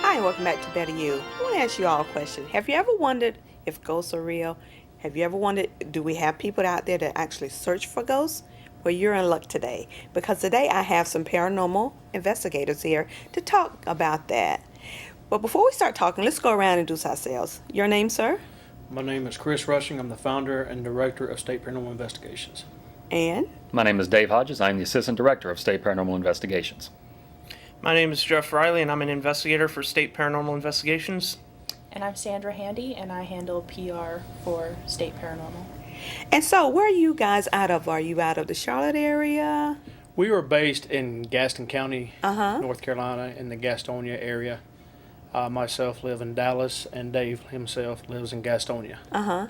Hi, and welcome back to Better You. I want to ask you all a question. Have you ever wondered if ghosts are real? Have you ever wondered, do we have people out there that actually search for ghosts? Well, you're in luck today, because today I have some paranormal investigators here to talk about that. But before we start talking, let's go around and introduce ourselves. Your name, sir? My name is Chris Rushing. I'm the founder and director of State Paranormal Investigations. And? My name is Dave Hodges. I'm the Assistant Director of State Paranormal Investigations. My name is Jeff Riley, and I'm an investigator for State Paranormal Investigations. And I'm Sandra Handy, and I handle PR for State Paranormal. And so, where are you guys out of? Are you out of the Charlotte area? We are based in Gaston County, Uh-huh. North Carolina, in the Gastonia area. Myself live in Dallas, and Dave himself lives in Gastonia. Uh-huh.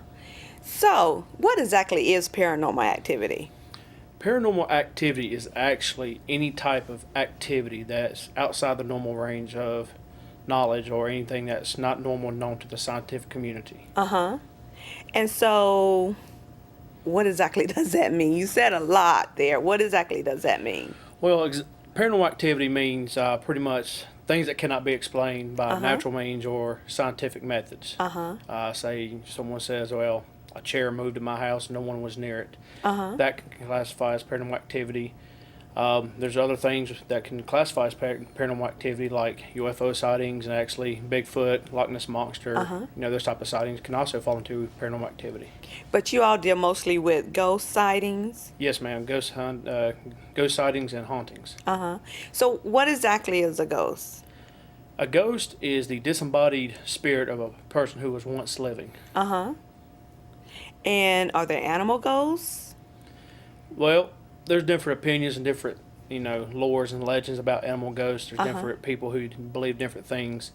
So, what exactly is paranormal activity? Paranormal activity is actually any type of activity that's outside the normal range of knowledge or anything that's not normal known to the scientific community. Uh-huh. And so, what exactly does that mean? You said a lot there. What exactly does that mean? Well, paranormal activity means pretty much things that cannot be explained by natural means or scientific methods. Say someone says, well, a chair moved in my house and no one was near it. That can classify as paranormal activity. There's other things that can classify as paranormal activity, like UFO sightings and actually Bigfoot, Loch Ness Monster. Those type of sightings can also fall into paranormal activity. But you all deal mostly with ghost sightings? Yes, ma'am. Ghost sightings and hauntings. So what exactly is a ghost? A ghost is the disembodied spirit of a person who was once living. And are there animal ghosts? Well, there's different opinions and different, lores and legends about animal ghosts. There's different people who believe different things.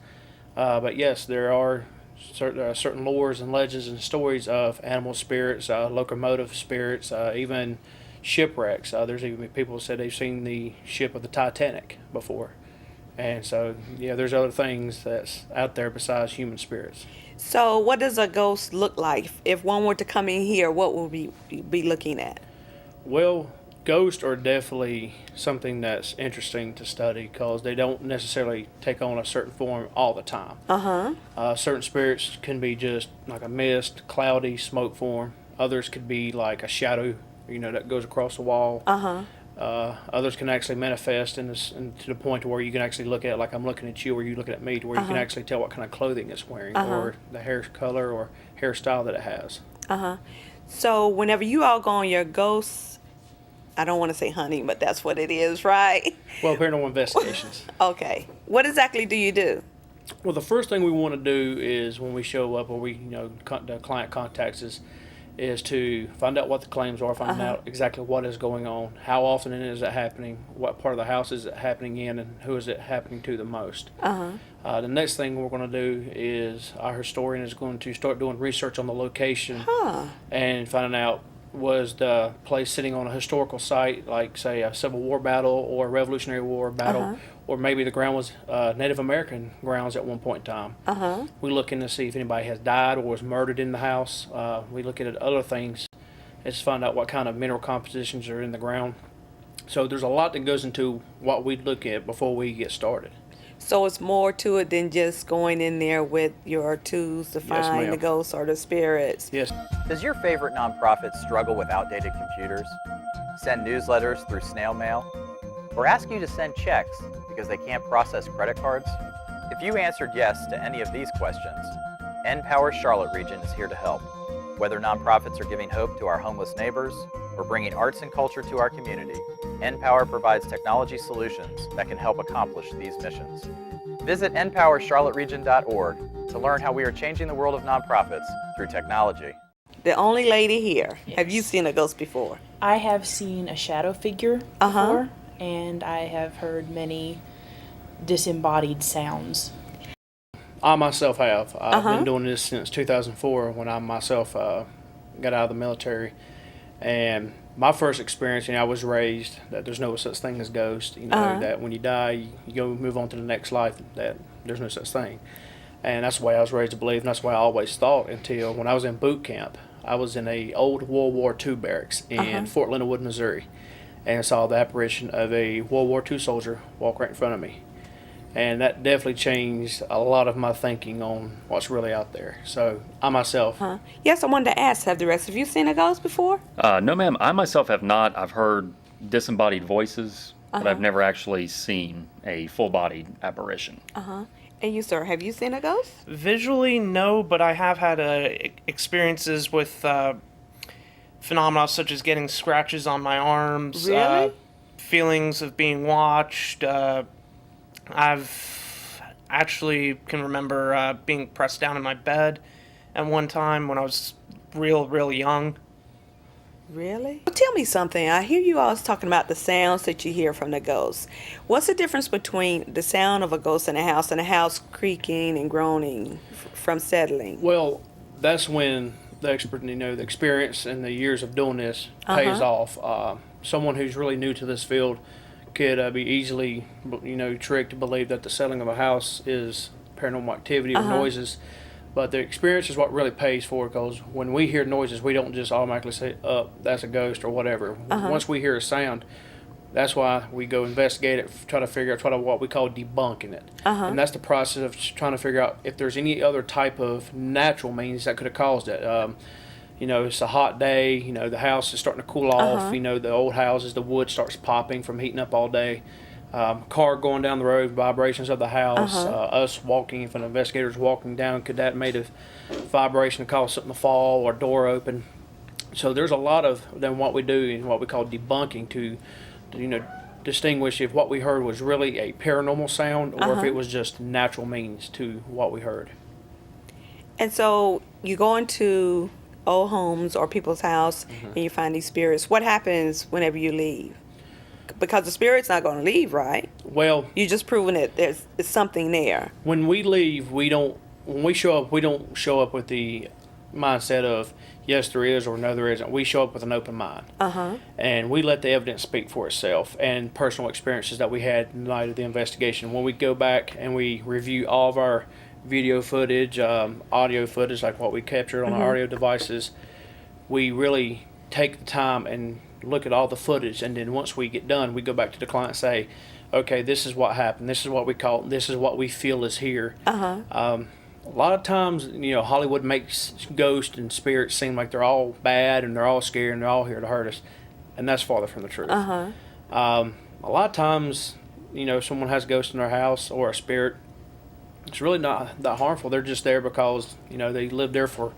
But yes, there are certain lores and legends and stories of animal spirits, locomotive spirits, even shipwrecks. There's even people who said they've seen the ship of the Titanic before. And so, there's other things that's out there besides human spirits. So what does a ghost look like? If one were to come in here, what would we be looking at? Well, ghosts are definitely something that's interesting to study because they don't necessarily take on a certain form all the time. Certain spirits can be just like a mist, cloudy, smoke form. Others could be like a shadow, that goes across the wall. Others can actually manifest and to the point where you can actually look at, like I'm looking at you or you looking at me, to where you can actually tell what kind of clothing it's wearing or the hair color or hairstyle that it has. So whenever you all go on your ghosts, I don't want to say hunting, but that's what it is, right? Well, paranormal investigations. Okay. What exactly do you do? Well, the first thing we want to do is when we show up or the client contacts us, is to find out what the claims are, find out exactly what is going on, how often is it happening, what part of the house is it happening in, and who is it happening to the most. The next thing we're going to do is our historian is going to start doing research on the location and finding out, was the place sitting on a historical site, like say a Civil War battle or a Revolutionary War battle, or maybe the ground was Native American grounds at one point in time. We look in to see if anybody has died or was murdered in the house. We look at other things and just find out what kind of mineral compositions are in the ground. So there's a lot that goes into what we look at before we get started. So it's more to it than just going in there with your tools to find the ghosts or the spirits. Yes. Does your favorite nonprofit struggle with outdated computers, send newsletters through snail mail, or ask you to send checks because they can't process credit cards? If you answered yes to any of these questions, NPower Charlotte Region is here to help. Whether nonprofits are giving hope to our homeless neighbors or bringing arts and culture to our community, NPower provides technology solutions that can help accomplish these missions. Visit npowercharlotteregion.org to learn how we are changing the world of nonprofits through technology. The only lady here. Yes. Have you seen a ghost before? I have seen a shadow figure before, and I have heard many disembodied sounds. I myself have. I've been doing this since 2004 when I myself got out of the military. And my first experience, I was raised that there's no such thing as ghosts, that when you die, you go move on to the next life, that there's no such thing. And that's the way I was raised to believe, and that's the way I always thought until when I was in boot camp. I was in a old World War II barracks in Fort Leonard Wood, Missouri, and I saw the apparition of a World War II soldier walk right in front of me. And that definitely changed a lot of my thinking on what's really out there. So I myself, Yes, I wanted to ask, have the rest of you seen a ghost before? No, ma'am. I myself have not. I've heard disembodied voices, but I've never actually seen a full-bodied apparition. And you, sir, have you seen a ghost? Visually, no, but I have had experiences with phenomena such as getting scratches on my arms, Really? feelings of being watched. I've actually can remember being pressed down in my bed at one time when I was real young. Really? Well, tell me something. I hear you always talking about the sounds that you hear from the ghosts. What's the difference between the sound of a ghost in a house creaking and groaning from settling? well, that's when the the experience and the years of doing this pays off. Someone who's really new to this field could be easily, tricked to believe that the settling of a house is paranormal activity or noises. But the experience is what really pays for it, because when we hear noises, we don't just automatically say, "Oh, that's a ghost" or whatever. Once we hear a sound, that's why we go investigate it, try to figure out, what we call debunking it. And that's the process of trying to figure out if there's any other type of natural means that could have caused it. It's a hot day, the house is starting to cool off, the old houses, the wood starts popping from heating up all day. Car going down the road, vibrations of the house, us walking, if an investigator's walking down, could that made a vibration to cause something to fall or door open? So there's a lot of then what we do in what we call debunking to distinguish if what we heard was really a paranormal sound or if it was just natural means to what we heard. And so you go into old homes or people's house and you find these spirits. What happens whenever you leave? Because the spirit's not going to leave, right? Well, You're just proving that there's something there. when we leave, when we show up, we don't show up with the mindset of yes there is or no there isn't. We show up with an open mind, and we let the evidence speak for itself and personal experiences that we had the night of the investigation. When we go back and we review all of our video footage, audio footage, like what we captured on our audio devices, we really take the time and look at all the footage, and then once we get done, we go back to the client and say, okay, this is what happened, this is what we caught, this is what we feel is here. A lot of times, Hollywood makes ghosts and spirits seem like they're all bad and they're all scary and they're all here to hurt us, and that's farther from the truth. A lot of times, someone has a ghost in their house or a spirit, it's really not that harmful. They're just there because, they lived there for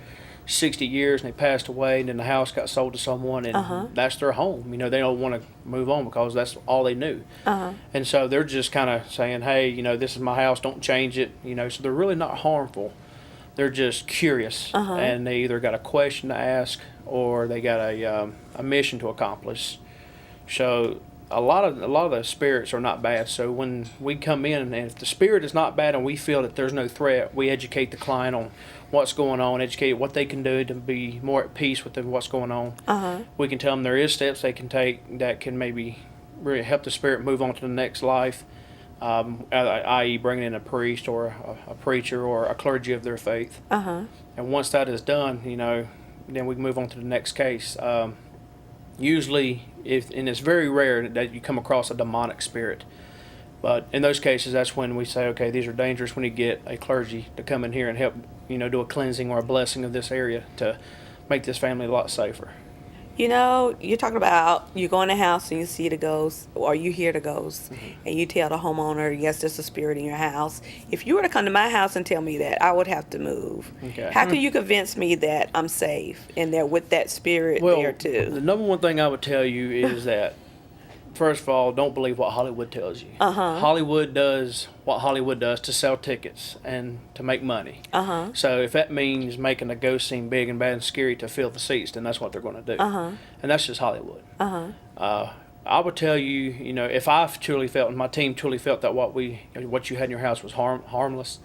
60 years and they passed away, and then the house got sold to someone, and that's their home. They don't want to move on because that's all they knew. And so they're just kind of saying, hey, this is my house, don't change it. So they're really not harmful. They're just curious, and they either got a question to ask or they got a mission to accomplish. So a lot of the spirits are not bad. So when we come in, and if the spirit is not bad and we feel that there's no threat, we educate the client on what's going on, educate what they can do to be more at peace with what's going on. We can tell them there is steps they can take that can maybe really help the spirit move on to the next life, i.e. bringing in a priest or a preacher or a clergy of their faith. And once that is done, then we can move on to the next case. Usually, and it's very rare that you come across a demonic spirit. But in those cases, that's when we say, okay, these are dangerous. We need to get a clergy to come in here and help, do a cleansing or a blessing of this area to make this family a lot safer. You're talking about you go in the house and you see the ghost, or you hear the ghost, and you tell the homeowner, yes, there's a spirit in your house. If you were to come to my house and tell me that, I would have to move. Okay. How can you convince me that I'm safe in there with that spirit there too? The number one thing I would tell you is that, first of all, don't believe what Hollywood tells you. Hollywood does what Hollywood does to sell tickets and to make money. So if that means making a ghost seem big and bad and scary to fill the seats, then that's what they're going to do. And that's just Hollywood. I would tell you, if I truly felt and my team truly felt that what you had in your house was harmless,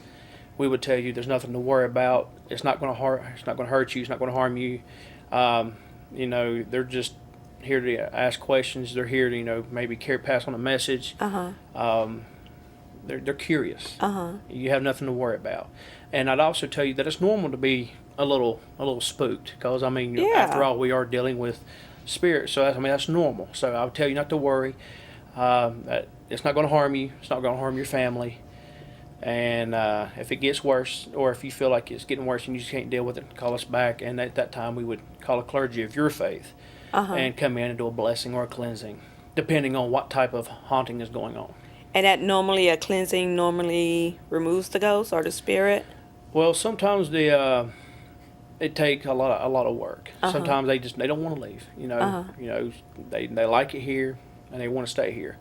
we would tell you there's nothing to worry about. It's not going to hurt you. It's not going to harm you. They're just here to ask questions. They're here to maybe pass on a message. They're curious. You have nothing to worry about. And I'd also tell you that it's normal to be a little spooked, because after all, we are dealing with spirits. So that's normal. So I would tell you not to worry. That it's not going to harm you. It's not going to harm your family. And if it gets worse, or if you feel like it's getting worse and you just can't deal with it, call us back. And at that time, we would call a clergy of your faith and come in and do a blessing or a cleansing, depending on what type of haunting is going on. And that normally a cleansing normally removes the ghost or the spirit? Well, sometimes it takes a lot of work. Sometimes they don't want to leave. You know, they like it here and they want to stay here.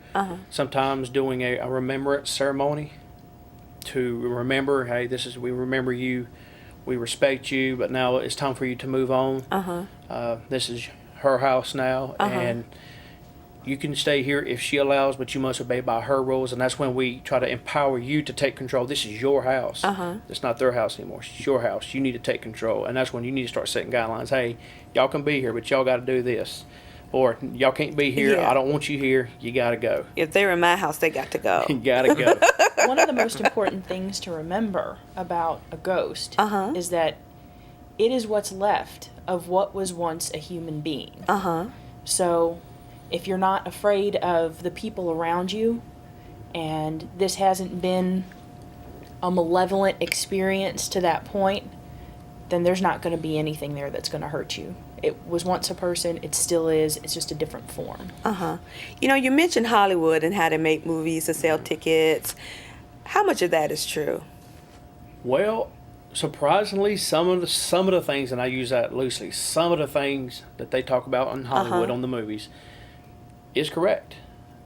Sometimes doing a remembrance ceremony to remember, hey, we remember you, we respect you, but now it's time for you to move on. This is her house now, and you can stay here if she allows, but you must obey by her rules. And that's when we try to empower you to take control. This is your house. It's not their house anymore. It's your house. You need to take control. And that's when you need to start setting guidelines. Hey, y'all can be here, but y'all got to do this. Or y'all can't be here. Yeah. I don't want you here. You got to go. If they're in my house, they got to go. You got to go. One of the most important things to remember about a ghost is that it is what's left of what was once a human being. So if you're not afraid of the people around you, and this hasn't been a malevolent experience to that point, then there's not going to be anything there that's going to hurt you. It was once a person, it still is, it's just a different form. You know, you mentioned Hollywood and how they make movies to sell tickets. How much of that is true? Well, surprisingly, some of the things, and I use that loosely, some of the things that they talk about in Hollywood on the movies is correct.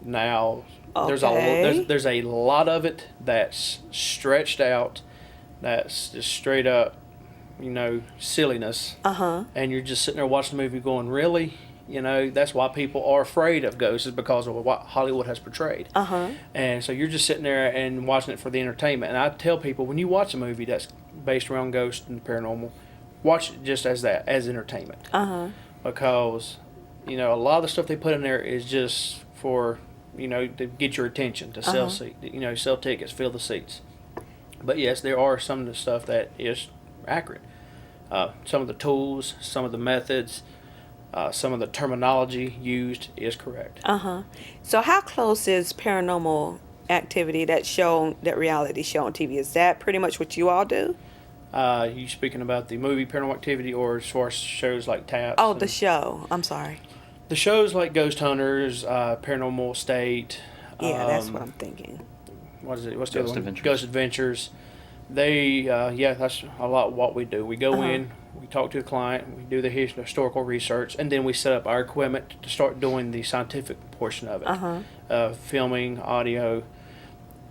Now, there's a lot of it that's stretched out, that's just straight up, you know, silliness. And you're just sitting there watching the movie going, really? You know, that's why people are afraid of ghosts, is because of what Hollywood has portrayed. And so you're just sitting there and watching it for the entertainment. And I tell people, when you watch a movie that's based around ghosts and paranormal, watch it just as that, as entertainment. Because, you know, a lot of the stuff they put in there is just for, you know, to get your attention, to sell sell tickets, fill the seats. But yes, there are some of the stuff that is accurate. Some of the tools, some of the methods, some of the terminology used is correct. So how close is Paranormal Activity, that reality show on TV? Is that pretty much what you all do? You speaking about the movie Paranormal Activity, or as far as shows like TAPS? Oh, the show. I'm sorry. The shows like Ghost Hunters, Paranormal State. Yeah, that's what I'm thinking. What is it? What's the Ghost other one? Adventures. Ghost Adventures. They, that's a lot of what we do. We go in, we talk to a client, we do the historical research, and then we set up our equipment to start doing the scientific portion of it. Filming, audio,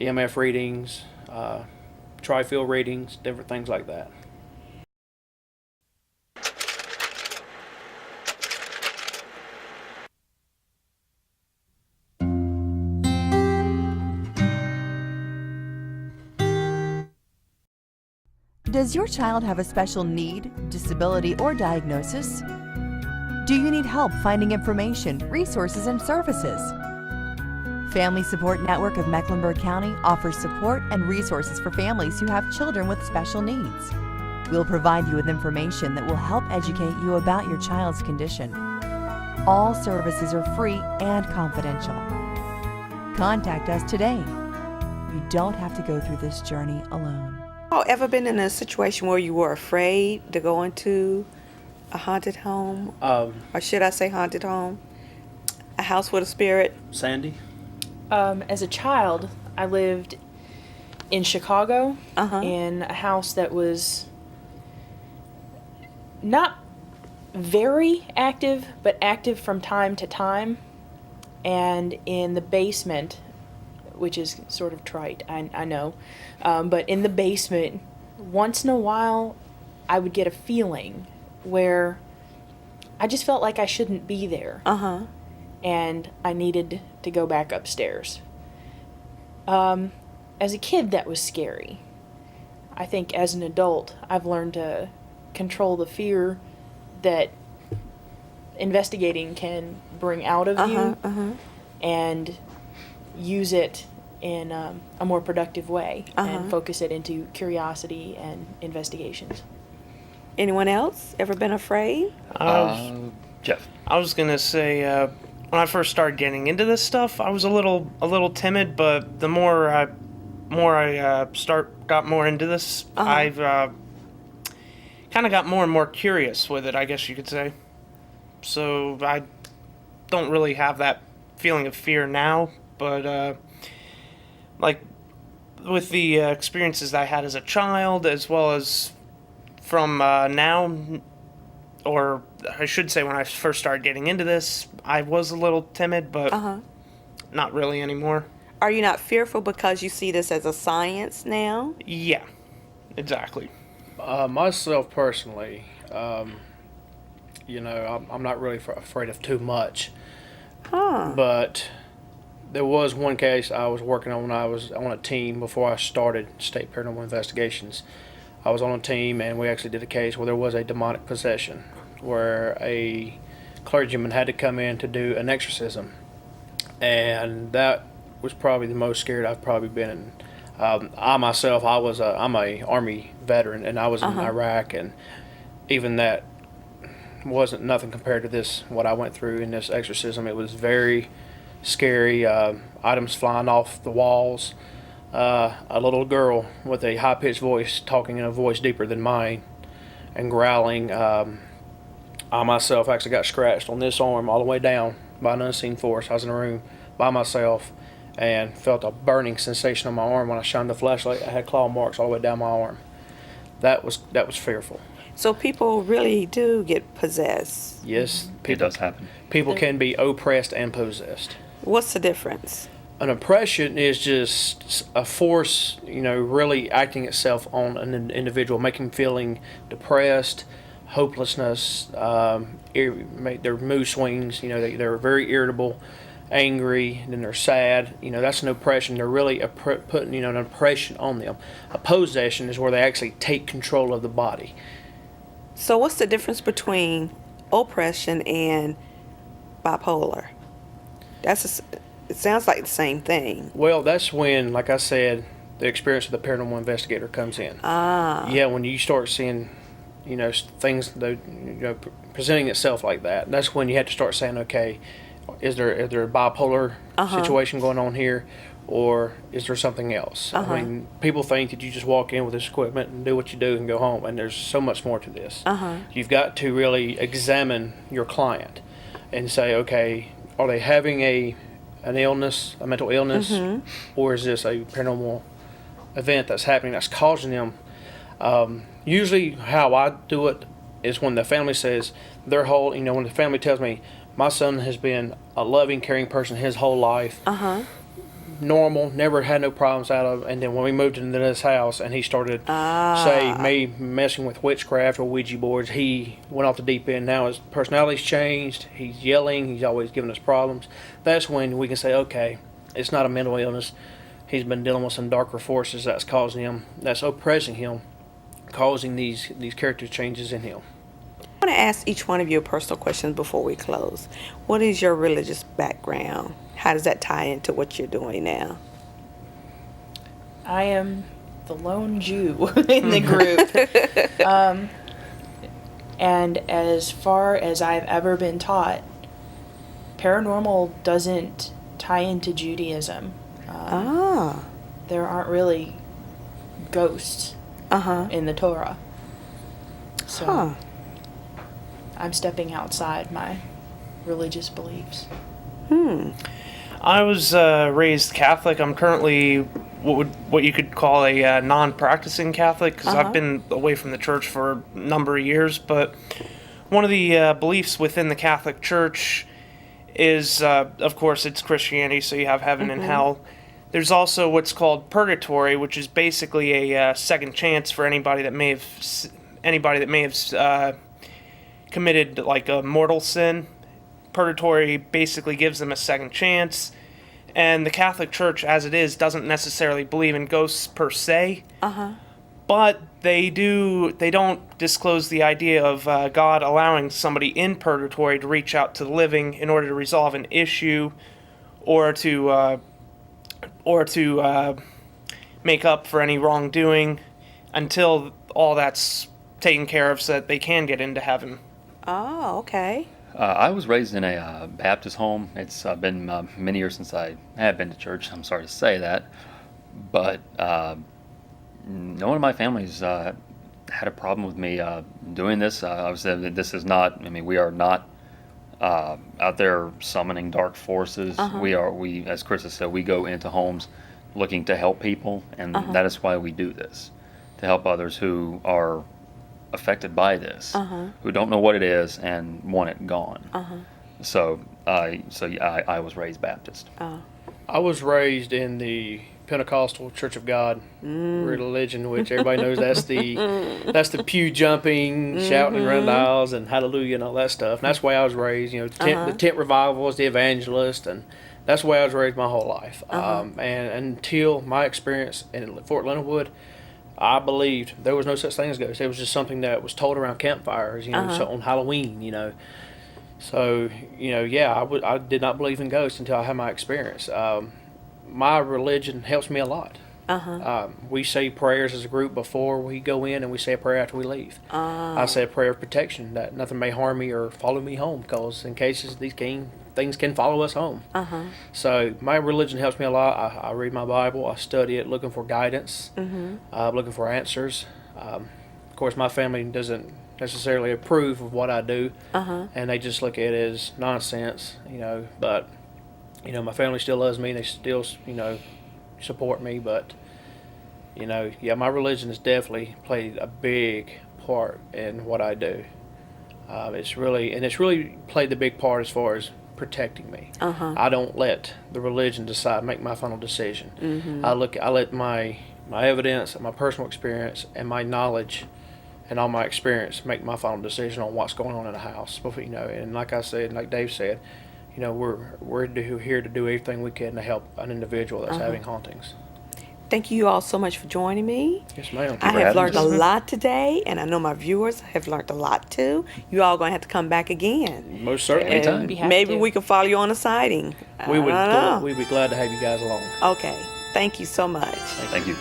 EMF readings, tri-field readings, different things like that. Does your child have a special need, disability, or diagnosis? Do you need help finding information, resources, and services? Family Support Network of Mecklenburg County offers support and resources for families who have children with special needs. We'll provide you with information that will help educate you about your child's condition. All services are free and confidential. Contact us today. You don't have to go through this journey alone. Ever been in a situation where you were afraid to go into a haunted home? Or should I say haunted home? A house with a spirit? Sandy? As a child, I lived in Chicago in a house that was not very active, but active from time to time. And in the basement, which is sort of trite, I know, but in the basement, once in a while, I would get a feeling where I just felt like I shouldn't be there. And I needed to go back upstairs. As a kid, that was scary. I think as an adult, I've learned to control the fear that investigating can bring out of you and use it in a more productive way and focus it into curiosity and investigations. Anyone else ever been afraid? Jeff. I was gonna say, when I first started getting into this stuff, I was a little timid, but the more more I got more into this, I've kind of got more and more curious with it, I guess you could say. So I don't really have that feeling of fear now, but like with the experiences that I had as a child, as well as from now, or I should say when I first started getting into this, I was a little timid, but not really anymore. Are you not fearful because you see this as a science now? Yeah, exactly. Myself personally, I'm not really afraid of too much. But there was one case I was working on when I was on a team before I started State Paranormal Investigations. I was on a team and we actually did a case where there was a demonic possession, where a clergyman had to come in to do an exorcism. And that was probably the most scared I've probably been in. I'm a Army veteran, and I was in Iraq, and even that wasn't nothing compared to this, what I went through in this exorcism. It was very scary, items flying off the walls, a little girl with a high-pitched voice talking in a voice deeper than mine and growling. I myself actually got scratched on this arm all the way down by an unseen force. I was in a room by myself and felt a burning sensation on my arm. When I shined the flashlight, I had claw marks all the way down my arm. That was fearful. So people really do get possessed. Yes, It does happen. people can be oppressed and possessed. What's the difference? An oppression is just a force, really acting itself on an individual, making them feeling depressed, hopelessness, their mood swings, they're very irritable, angry, and then they're sad. That's an oppression. They're really putting, an oppression on them. A possession is where they actually take control of the body. So what's the difference between oppression and bipolar? It sounds like the same thing. Well, that's when, like I said, the experience of the paranormal investigator comes in. Yeah, when you start seeing, things presenting itself like that, that's when you have to start saying, okay, is there a bipolar situation going on here, or is there something else? I mean, people think that you just walk in with this equipment and do what you do and go home, and there's so much more to this. You've got to really examine your client and say, okay, are they having an illness, a mental illness, or is this a paranormal event that's happening that's causing them? Usually how I do it is when the family says their whole, when the family tells me, my son has been a loving, caring person his whole life, normal, never had no problems out of, and then when we moved into this house and he started, messing with witchcraft or Ouija boards, he went off the deep end. Now his personality's changed, he's yelling, he's always giving us problems. That's when we can say, okay, it's not a mental illness. He's been dealing with some darker forces that's causing him, that's oppressing him, causing these character changes in him. I want to ask each one of you a personal question before we close. What is your religious background? How does that tie into what you're doing now? I am the lone Jew in the group. And as far as I've ever been taught, paranormal doesn't tie into Judaism. There aren't really ghosts in the Torah. So I'm stepping outside my religious beliefs. I was raised Catholic. I'm currently what you could call a non-practicing Catholic, because I've been away from the church for a number of years. But one of the beliefs within the Catholic Church is, of course, it's Christianity, so you have heaven and hell. There's also what's called purgatory, which is basically a second chance for anybody that may have committed like a mortal sin. Purgatory basically gives them a second chance, and the Catholic Church, as it is, doesn't necessarily believe in ghosts per se. But they don't disclose the idea of God allowing somebody in purgatory to reach out to the living in order to resolve an issue, or to make up for any wrongdoing, until all that's taken care of, so that they can get into heaven. Oh, okay. I was raised in a Baptist home. It's been many years since I have been to church. I'm sorry to say that. but no one in my family's had a problem with me doing this. Obviously, this is not. I mean, we are not out there summoning dark forces. We, as Chris has said, we go into homes looking to help people, and that is why we do this, to help others who are affected by this, who don't know what it is and want it gone. So I was raised Baptist. I was raised in the Pentecostal Church of God religion, which everybody knows that's the pew jumping, shouting around the aisles and hallelujah and all that stuff. And that's the way I was raised. You know, the tent revivals, the evangelist, and that's the way I was raised my whole life. And until my experience in Fort Leonard Wood, I believed there was no such thing as ghosts. It was just something that was told around campfires, you know, so on Halloween, you know. So, you know, yeah, I did not believe in ghosts until I had my experience. My religion helps me a lot. We say prayers as a group before we go in, and we say a prayer after we leave. I say a prayer of protection, that nothing may harm me or follow me home, because in cases these things can follow us home. So my religion helps me a lot. I read my Bible, I study it, looking for guidance, looking for answers. Of course, my family doesn't necessarily approve of what I do, and they just look at it as nonsense, you know. But you know, my family still loves me. They still, you know, support me. But you know, yeah, my religion has definitely played a big part in what I do. It's really played the big part as far as protecting me. I don't let the religion make my final decision. I let my evidence, my personal experience, and my knowledge and all my experience make my final decision on what's going on in the house. You know, and like I said, like Dave said, you know, we're here to do everything we can to help an individual that's having hauntings. Thank you all so much for joining me. Yes, ma'am. I have learned a lot today, and I know my viewers have learned a lot too. You all going to have to come back again. Most certainly. Anytime. Be happy Maybe to. we can follow you on a sighting. We'd be glad to have you guys along. Okay. Thank you so much. Thank you.